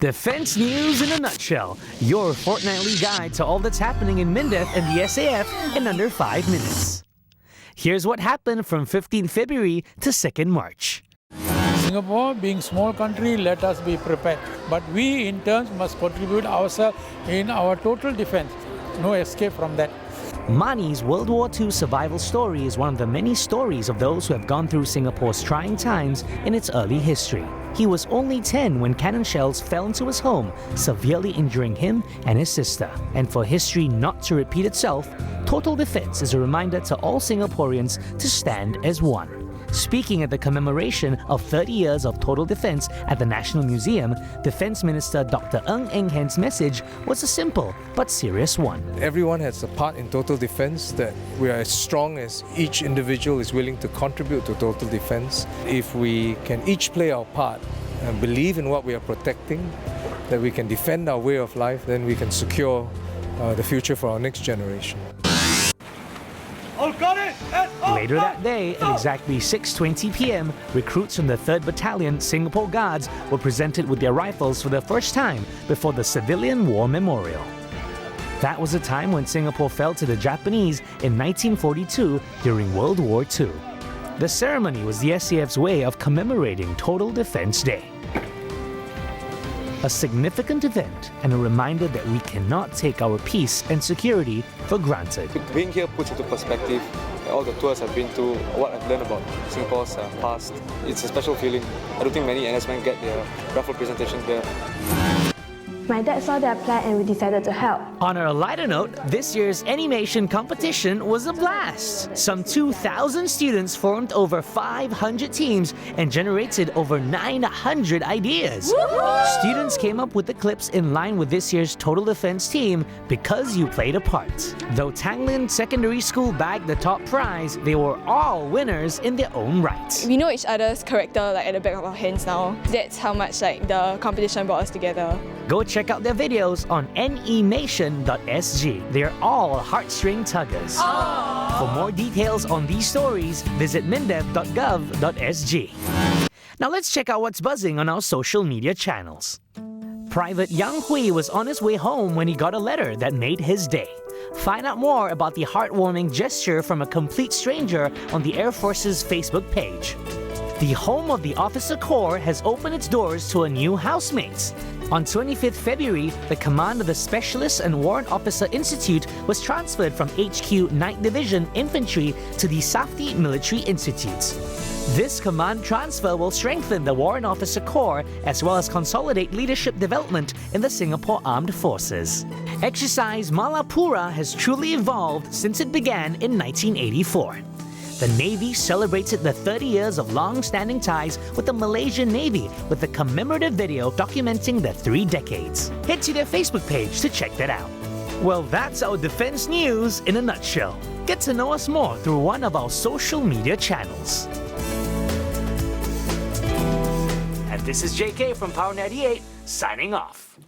Defense news in a nutshell. Your fortnightly guide to all that's happening in MINDEF and the SAF in under 5 minutes. Here's what happened from 15 February to 2nd March. Singapore, being small country, let us be prepared. But we in turn must contribute ourselves in our total defense. No escape from that. Mani's World War II survival story is one of the many stories of those who have gone through Singapore's trying times in its early history. He was only 10 when cannon shells fell into his home, severely injuring him and his sister. And for history not to repeat itself, total defense is a reminder to all Singaporeans to stand as one. Speaking at the commemoration of 30 years of total defense at the National Museum, Defense Minister Dr. N.E.mation's message was a simple but serious one. Everyone has a part in total defense, that we are as strong as each individual is willing to contribute to total defense. If we can each play our part and believe in what we are protecting, that we can defend our way of life, then we can secure the future for our next generation. Later that day, at exactly 6:20 p.m., recruits from the 3rd Battalion Singapore Guards were presented with their rifles for the first time before the Civilian War Memorial. That was a time when Singapore fell to the Japanese in 1942 during World War II. The ceremony was the SAF's way of commemorating Total Defense Day. A significant event and a reminder that we cannot take our peace and security for granted. Being here puts into perspective all the tours I've been to, what I've learned about Singapore's past. It's a special feeling. I don't think many NS men get their raffle presentation here. My dad saw their plan and we decided to help. On a lighter note, this year's N.E.mation competition was a blast. Some 2,000 students formed over 500 teams and generated over 900 ideas. Students came up with the clips in line with this year's Total Defense team because you played a part. Though Tanglin Secondary School bagged the top prize, they were all winners in their own right. We know each other's character at the back of our hands now. That's how much the competition brought us together. Go check out their videos on N.E.mation.sg. They're all heartstring tuggers. Aww. For more details on these stories, visit mindef.gov.sg. Now let's check out what's buzzing on our social media channels. Private Yang Hui was on his way home when he got a letter that made his day. Find out more about the heartwarming gesture from a complete stranger on the Air Force's Facebook page. The home of the Officer Corps has opened its doors to a new housemate. On 25th February, the command of the Specialist and Warrant Officer Institute was transferred from HQ 9th Division Infantry to the Safti Military Institute. This command transfer will strengthen the Warrant Officer Corps as well as consolidate leadership development in the Singapore Armed Forces. Exercise Malapura has truly evolved since it began in 1984. The Navy celebrated the 30 years of long-standing ties with the Malaysian Navy with a commemorative video documenting the 3 decades. Head to their Facebook page to check that out. Well, that's our defense news in a nutshell. Get to know us more through one of our social media channels. And this is JK from Power 98, signing off.